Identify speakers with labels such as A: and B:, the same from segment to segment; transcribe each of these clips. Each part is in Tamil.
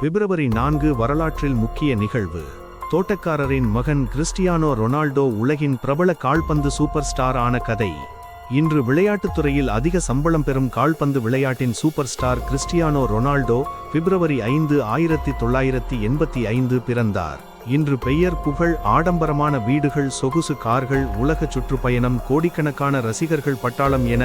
A: பிப்ரவரி 4 வரலாற்றில் முக்கிய நிகழ்வு. தோட்டக்காரரின் மகன் கிறிஸ்டியானோ ரொனால்டோ உலகின் பிரபல கால்பந்து சூப்பர் ஸ்டார் ஆன கதை. இன்று விளையாட்டுத் துறையில் அதிக சம்பளம் பெறும் கால்பந்து விளையாட்டின் சூப்பர் ஸ்டார் கிறிஸ்டியானோ ரொனால்டோ பிப்ரவரி 5, 1985 பிறந்தார். இன்று பெயர், புகழ், ஆடம்பரமான வீடுகள், சொகுசு கார்கள், உலக சுற்றுப்பயணம், கோடிக்கணக்கான ரசிகர்கள் பட்டாளம் என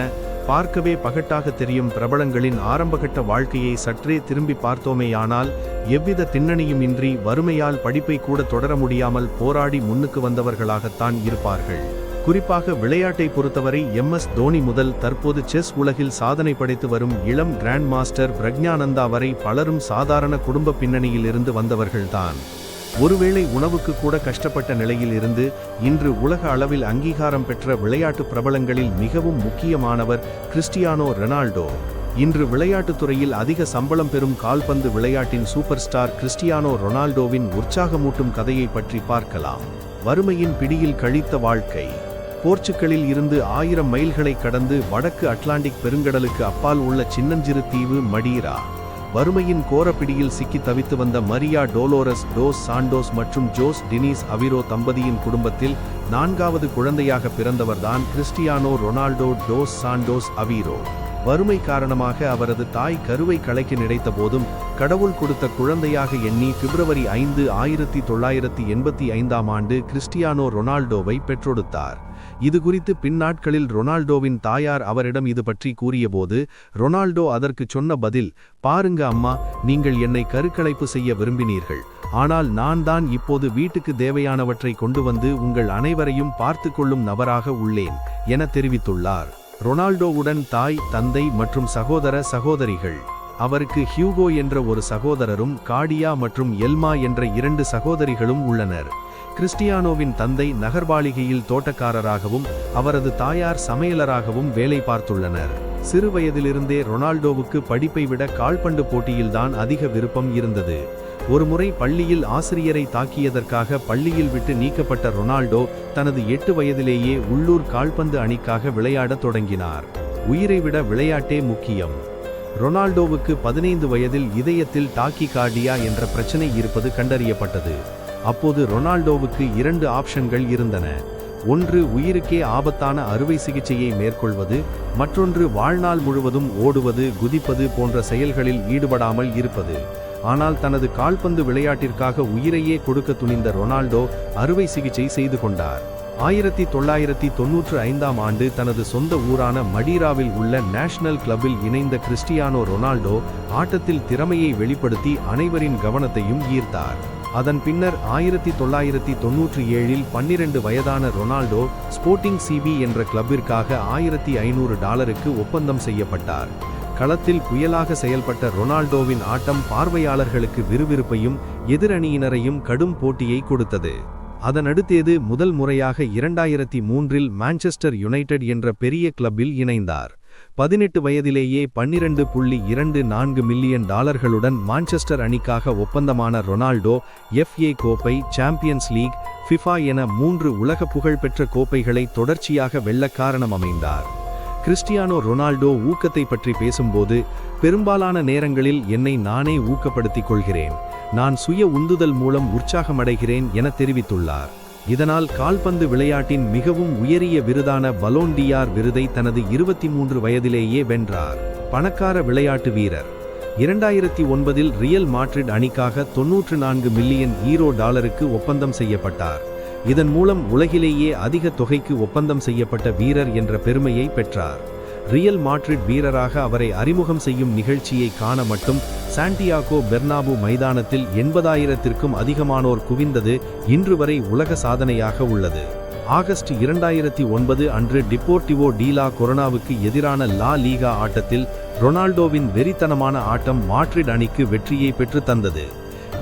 A: பார்க்கவே பகட்டாக தெரியும் பிரபலங்களின் ஆரம்பகட்ட வாழ்க்கையை சற்றே திரும்பி பார்த்தோமேயானால் எவ்வித திண்ணணியும் இன்றி வறுமையால் படிப்பை கூட தொடர முடியாமல் போராடி முன்னுக்கு வந்தவர்களாகத்தான் இருப்பார்கள். குறிப்பாக விளையாட்டை பொறுத்தவரை MS தோனி முதல் தற்போது செஸ் உலகில் சாதனை படைத்து வரும் இளம் கிராண்ட் மாஸ்டர் பிரக்ஞானந்தா வரை பலரும் சாதாரண குடும்ப பின்னணியில் இருந்து வந்தவர்கள்தான். ஒருவேளை உணவுக்கு கூட கஷ்டப்பட்ட நிலையில் இருந்து இன்று உலக அளவில் அங்கீகாரம் பெற்ற விளையாட்டு பிரபலங்களில் மிகவும் முக்கியமானவர் கிறிஸ்டியானோ ரொனால்டோ. இன்று விளையாட்டுத் துறையில் அதிக சம்பளம் பெறும் கால்பந்து விளையாட்டின் சூப்பர் ஸ்டார் கிறிஸ்டியானோ ரொனால்டோவின் உற்சாகமூட்டும் கதையை பற்றி பார்க்கலாம். வறுமையின் பிடியில் கழித்த வாழ்க்கை. போர்ச்சுகலில் இருந்து 1000 மைல்களை கடந்து வடக்கு அட்லாண்டிக் பெருங்கடலுக்கு அப்பால் உள்ள சின்னஞ்சிறு தீவு மடீரா. வறுமையின் கோரப்பிடியில் சிக்கி தவித்து வந்த மரியா டோலோரஸ் டோஸ் சாண்டோஸ் மற்றும் ஜோஸ் டினிஸ் அவிரோ தம்பதியின் குடும்பத்தில் 4வது குழந்தையாக பிறந்தவர்தான் கிறிஸ்டியானோ ரொனால்டோ டோஸ் சாண்டோஸ் அவிரோ. வறுமை காரணமாக அவரது தாய் கருவை கலைக்க நினைத்த போதும் கடவுள் கொடுத்த குழந்தையாக எண்ணி பிப்ரவரி 5, 1985 கிறிஸ்டியானோ ரொனால்டோவை பெற்றெடுத்தார். இது குறித்து பின்னாட்களில் ரொனால்டோவின் தாயார் அவரிடம் இது பற்றி கூறியபோது ரொனால்டோ அதற்கு சொன்ன பதில், பாருங்க அம்மா, நீங்கள் என்னை கருக்கலைப்பு செய்ய விரும்பினீர்கள், ஆனால் நான் தான் இப்போது வீட்டுக்கு தேவையானவற்றை கொண்டு வந்து உங்கள் அனைவரையும் பார்த்து கொள்ளும் நபராக உள்ளேன் என தெரிவித்துள்ளார். ரொனால்டோவுடன் தாய், தந்தை மற்றும் சகோதர சகோதரிகள். அவருக்கு ஹியூகோ என்ற ஒரு சகோதரரும் காடியா மற்றும் எல்மா என்ற 2 சகோதரிகளும் உள்ளனர். கிறிஸ்டியானோவின் தந்தை நகர்வாளிகையில் தோட்டக்காரராகவும் அவரது தாயார் சமையலராகவும் வேலை பார்த்துள்ளனர். சிறு வயதிலிருந்தே ரொனால்டோவுக்கு படிப்பை விட கால்பந்து போட்டியில்தான் அதிக விருப்பம் இருந்தது. ஒருமுறை பள்ளியில் ஆசிரியரை தாக்கியதற்காக பள்ளியில் விட்டு நீக்கப்பட்ட ரொனால்டோ தனது 8 வயதிலேயே உள்ளூர் கால்பந்து அணிக்காக விளையாடத் தொடங்கினார். உயிரை விட விளையாட்டே முக்கியம். ரொனால்டோவுக்கு 15 வயதில் இதயத்தில் டாக்கிகார்டியா என்ற பிரச்சனை இருப்பது கண்டறியப்பட்டது. அப்போது ரொனால்டோவுக்கு 2 ஆப்ஷன்கள் இருந்தன. ஒன்று உயிருக்கே ஆபத்தான அறுவை சிகிச்சையை மேற்கொள்வது, மற்றொன்று வாழ்நாள் முழுவதும் ஓடுவது, குதிப்பது போன்ற செயல்களில் ஈடுபடாமல் இருப்பது. ஆனால் தனது கால்பந்து விளையாட்டிற்காக உயிரையே கொடுக்க துணிந்த ரொனால்டோ அறுவை சிகிச்சை செய்து கொண்டார். 1995 தனது சொந்த ஊரான மடீராவில் உள்ள நேஷனல் கிளப்பில் இணைந்த கிறிஸ்டியானோ ரொனால்டோ ஆட்டத்தில் திறமையை வெளிப்படுத்தி அனைவரின் கவனத்தையும் ஈர்த்தார். அதன் பின்னர் 1997 12 வயதான ரொனால்டோ ஸ்போர்ட்டிங் CB என்ற கிளப்பிற்காக $1500 ஒப்பந்தம் செய்யப்பட்டார். களத்தில் புயலாக செயல்பட்ட ரொனால்டோவின் ஆட்டம் பார்வையாளர்களுக்கு விறுவிறுப்பையும் எதிரணியினரையும் கடும் போட்டியை கொடுத்தது. அதனடுத்தேது முதல் முறையாக 2003 மான்செஸ்டர் யுனைடெட் என்ற பெரிய கிளப்பில் இணைந்தார். 18 வயதிலேயே $12.24 மில்லியன் மான்செஸ்டர் அணிக்காக ஒப்பந்தமான ரொனால்டோ FA கோப்பை, சாம்பியன்ஸ் லீக், FIFA என 3 உலக புகழ்பெற்ற கோப்பைகளை தொடர்ச்சியாக வெல்ல காரணம் அமைந்தார். கிறிஸ்டியானோ ரொனால்டோ ஊக்கத்தை பற்றி பேசும்போது, பெரும்பாலான நேரங்களில் என்னை நானே ஊக்கப்படுத்திக் கொள்கிறேன், நான் சுய உந்துதல் மூலம் உற்சாகமடைகிறேன் என தெரிவித்துள்ளார். இதனால் கால்பந்து விளையாட்டின் மிகவும் உயரிய விருதான பலோன் டி'ஆர் விருதை தனது 23 வயதிலேயே வென்றார். பணக்கார விளையாட்டு வீரர். 2009 ரியல் மாட்ரிட் அணிக்காக $94 மில்லியன் ஒப்பந்தம் செய்யப்பட்டார். இதன் மூலம் உலகிலேயே அதிக தொகைக்கு ஒப்பந்தம் செய்யப்பட்ட வீரர் என்ற பெருமையை பெற்றார். ரியல் மாட்ரிட் வீரராக அவரை அறிமுகம் செய்யும் நிகழ்ச்சியை காண மட்டும் சாண்டியாகோ பெர்னாபு மைதானத்தில் 80,000க்கும் அதிகமானோர் குவிந்தது இன்று வரை உலக சாதனையாக உள்ளது. ஆகஸ்ட் 2009 அன்று டிபோர்டிவோ டி லா கொரோனாவுக்கு எதிரான லா லீகா ஆட்டத்தில் ரொனால்டோவின் வெறித்தனமான ஆட்டம் மாட்ரிட் அணிக்கு வெற்றியை பெற்று தந்தது.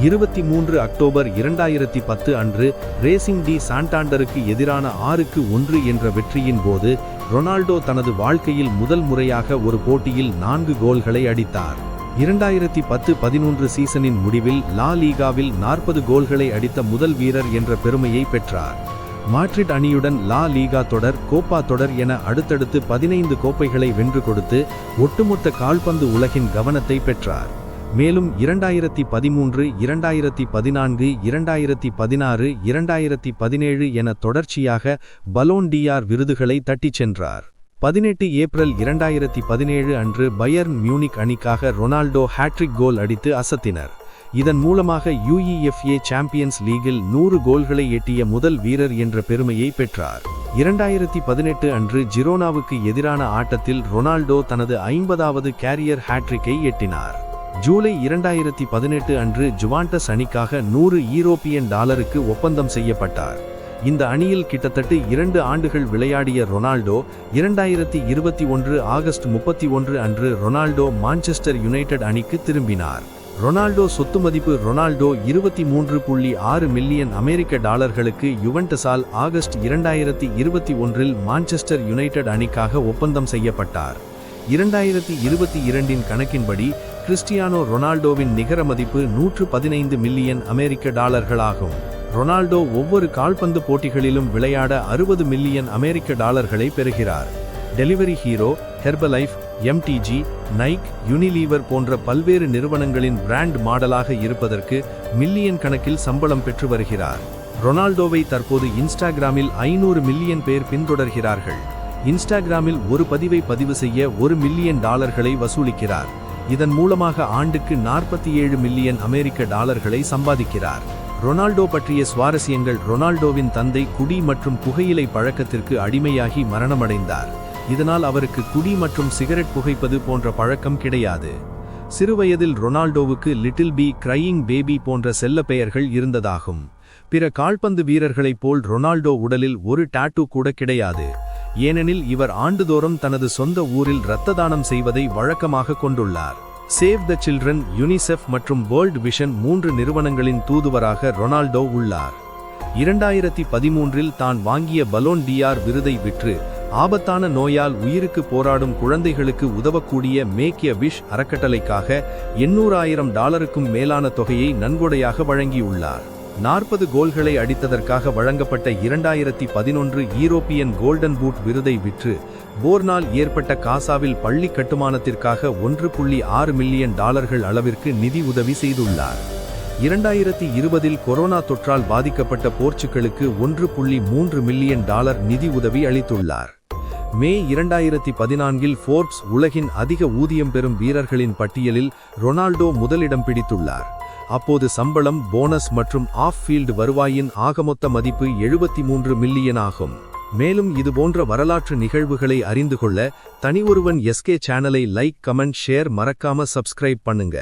A: 23 அக்டோபர் 2010 அன்று ரேசிங் டி சாண்டாண்டருக்கு எதிரான 6-1 என்ற வெற்றியின் போது ரொனால்டோ தனது வாழ்க்கையில் முதல் முறையாக ஒரு போட்டியில் 4 கோல்களை அடித்தார். 2010-11 சீசனின் முடிவில் லா லீகாவில் 40 கோல்களை அடித்த முதல் வீரர் என்ற பெருமையை பெற்றார். மாட்ரிட் அணியுடன் லா லீகா தொடர், கோப்பா தொடர் என அடுத்தடுத்து 15 கோப்பைகளை வென்று கொடுத்து ஒட்டுமொத்த கால்பந்து உலகின் கவனத்தை பெற்றார். மேலும் 2013, 2014, 2016, 2017 என தொடர்ச்சியாக பலோன் டி'ஆர் விருதுகளை தட்டிச் சென்றார். 18 ஏப்ரல் 2017 அன்று பயர்ன் மியூனிக் அணிக்காக ரொனால்டோ ஹேட்ரிக் கோல் அடித்து அசத்தினர். இதன் மூலமாக UEFA சாம்பியன்ஸ் லீகில் 100 கோல்களை எட்டிய முதல் வீரர் என்ற பெருமையை பெற்றார். 2018 அன்று ஜிரோனாவுக்கு எதிரான ஆட்டத்தில் ரொனால்டோ தனது 50வது கேரியர் ஹேட்ரிக்கை எட்டினார். ஜூலை 2018 அன்று ஜுவாண்டஸ் அணிக்காக $100 ஒப்பந்தம் செய்யப்பட்டார். இந்த அணியில் கிட்டத்தட்ட 2 ஆண்டுகள் விளையாடிய ரொனால்டோ 2021 ஆகஸ்ட் 31 அன்று ரொனால்டோ மான்செஸ்டர் யுனைடெட் அணிக்கு திரும்பினார். ரொனால்டோ சொத்து மதிப்பு ரொனால்டோ $23.6 மில்லியன் யுவென்டஸால் ஆகஸ்ட் 2021 மான்செஸ்டர் யுனைடெட் அணிக்காக ஒப்பந்தம் செய்யப்பட்டார். 2022 கணக்கின்படி கிறிஸ்டியானோ ரொனால்டோவின் நிகர மதிப்பு $115 மில்லியன் ஆகும். ரொனால்டோ ஒவ்வொரு கால்பந்து போட்டிகளிலும் விளையாட $60 மில்லியன் பெறுகிறார். Delivery hero, Herbalife, MTG, Nike, Unilever போன்ற பல்வேறு நிறுவனங்களின் பிராண்ட் மாடலாக இருப்பதற்கு மில்லியன் கணக்கில் சம்பளம் பெற்று வருகிறார். ரொனால்டோவை தற்போது இன்ஸ்டாகிராமில் 500 மில்லியன் பேர் பின்தொடர்கிறார்கள். இன்ஸ்டாகிராமில் ஒரு பதிவை பதிவு செய்ய $1 மில்லியன் வசூலிக்கிறார். இதன் மூலமாக ஆண்டுக்கு $47 மில்லியன் சம்பாதிக்கிறார். ரொனால்டோ பற்றிய சுவாரஸ்யங்கள். ரொனால்டோவின் தந்தை குடி மற்றும் புகையிலை பழக்கத்திற்கு அடிமையாகி மரணமடைந்தார். இதனால் அவருக்கு குடி மற்றும் சிகரெட் புகைப்பது போன்ற பழக்கம் கிடையாது. சிறுவயதில் ரொனால்டோவுக்கு லிட்டில் பி, கிரையிங் பேபி போன்ற செல்ல பெயர்கள் இருந்ததாகும். பிற கால்பந்து வீரர்களைப் போல் ரொனால்டோ உடலில் ஒரு டாட்டூ கூட கிடையாது. ஏனெனில் இவர் ஆண்டுதோறும் தனது சொந்த ஊரில் இரத்த தானம் செய்வதை வழக்கமாக கொண்டுள்ளார். சேவ் த சில்ட்ரன், யுனிசெஃப் மற்றும் வேர்ல்ட் விஷன் 3 நிறுவனங்களின் தூதுவராக ரொனால்டோ உள்ளார். 2013 தான் வாங்கிய பலோன் டி'ஆர் விருதை விற்று ஆபத்தான நோயால் உயிருக்கு போராடும் குழந்தைகளுக்கு உதவக்கூடிய மேக் எ விஷ் அறக்கட்டளைக்காக $800,000க்கும் மேலான தொகையை நன்கொடையாக வழங்கியுள்ளார். 40 கோல்களை அடித்ததற்காக வழங்கப்பட்ட 2011 ஈரோப்பியன் கோல்டன் பூட் விருதை விற்று போர்னால் ஏற்பட்ட காசாவில் பள்ளி கட்டுமானத்திற்காக $1.6 மில்லியன் அளவிற்கு நிதி உதவி செய்துள்ளார். 2020 கொரோனா தொற்றால் பாதிக்கப்பட்ட போர்ச்சுகலுக்கு $1.3 மில்லியன் நிதி உதவி அளித்துள்ளார். மே 2014 ஃபோர்ப்ஸ் உலகின் அதிக ஊதியம் பெறும் வீரர்களின் பட்டியலில் ரொனால்டோ முதலிடம் பிடித்துள்ளார். அப்போது சம்பளம், போனஸ் மற்றும் ஆஃப் ஃபீல்டு வருவாயின் ஆகமொத்த மதிப்பு $73 மில்லியன் ஆகும். மேலும் இதுபோன்ற வரலாற்று நிகழ்வுகளை அறிந்து கொள்ள தனி ஒருவன் SK சேனலை லைக், கமெண்ட், ஷேர் மறக்காம சப்ஸ்கிரைப் பண்ணுங்க.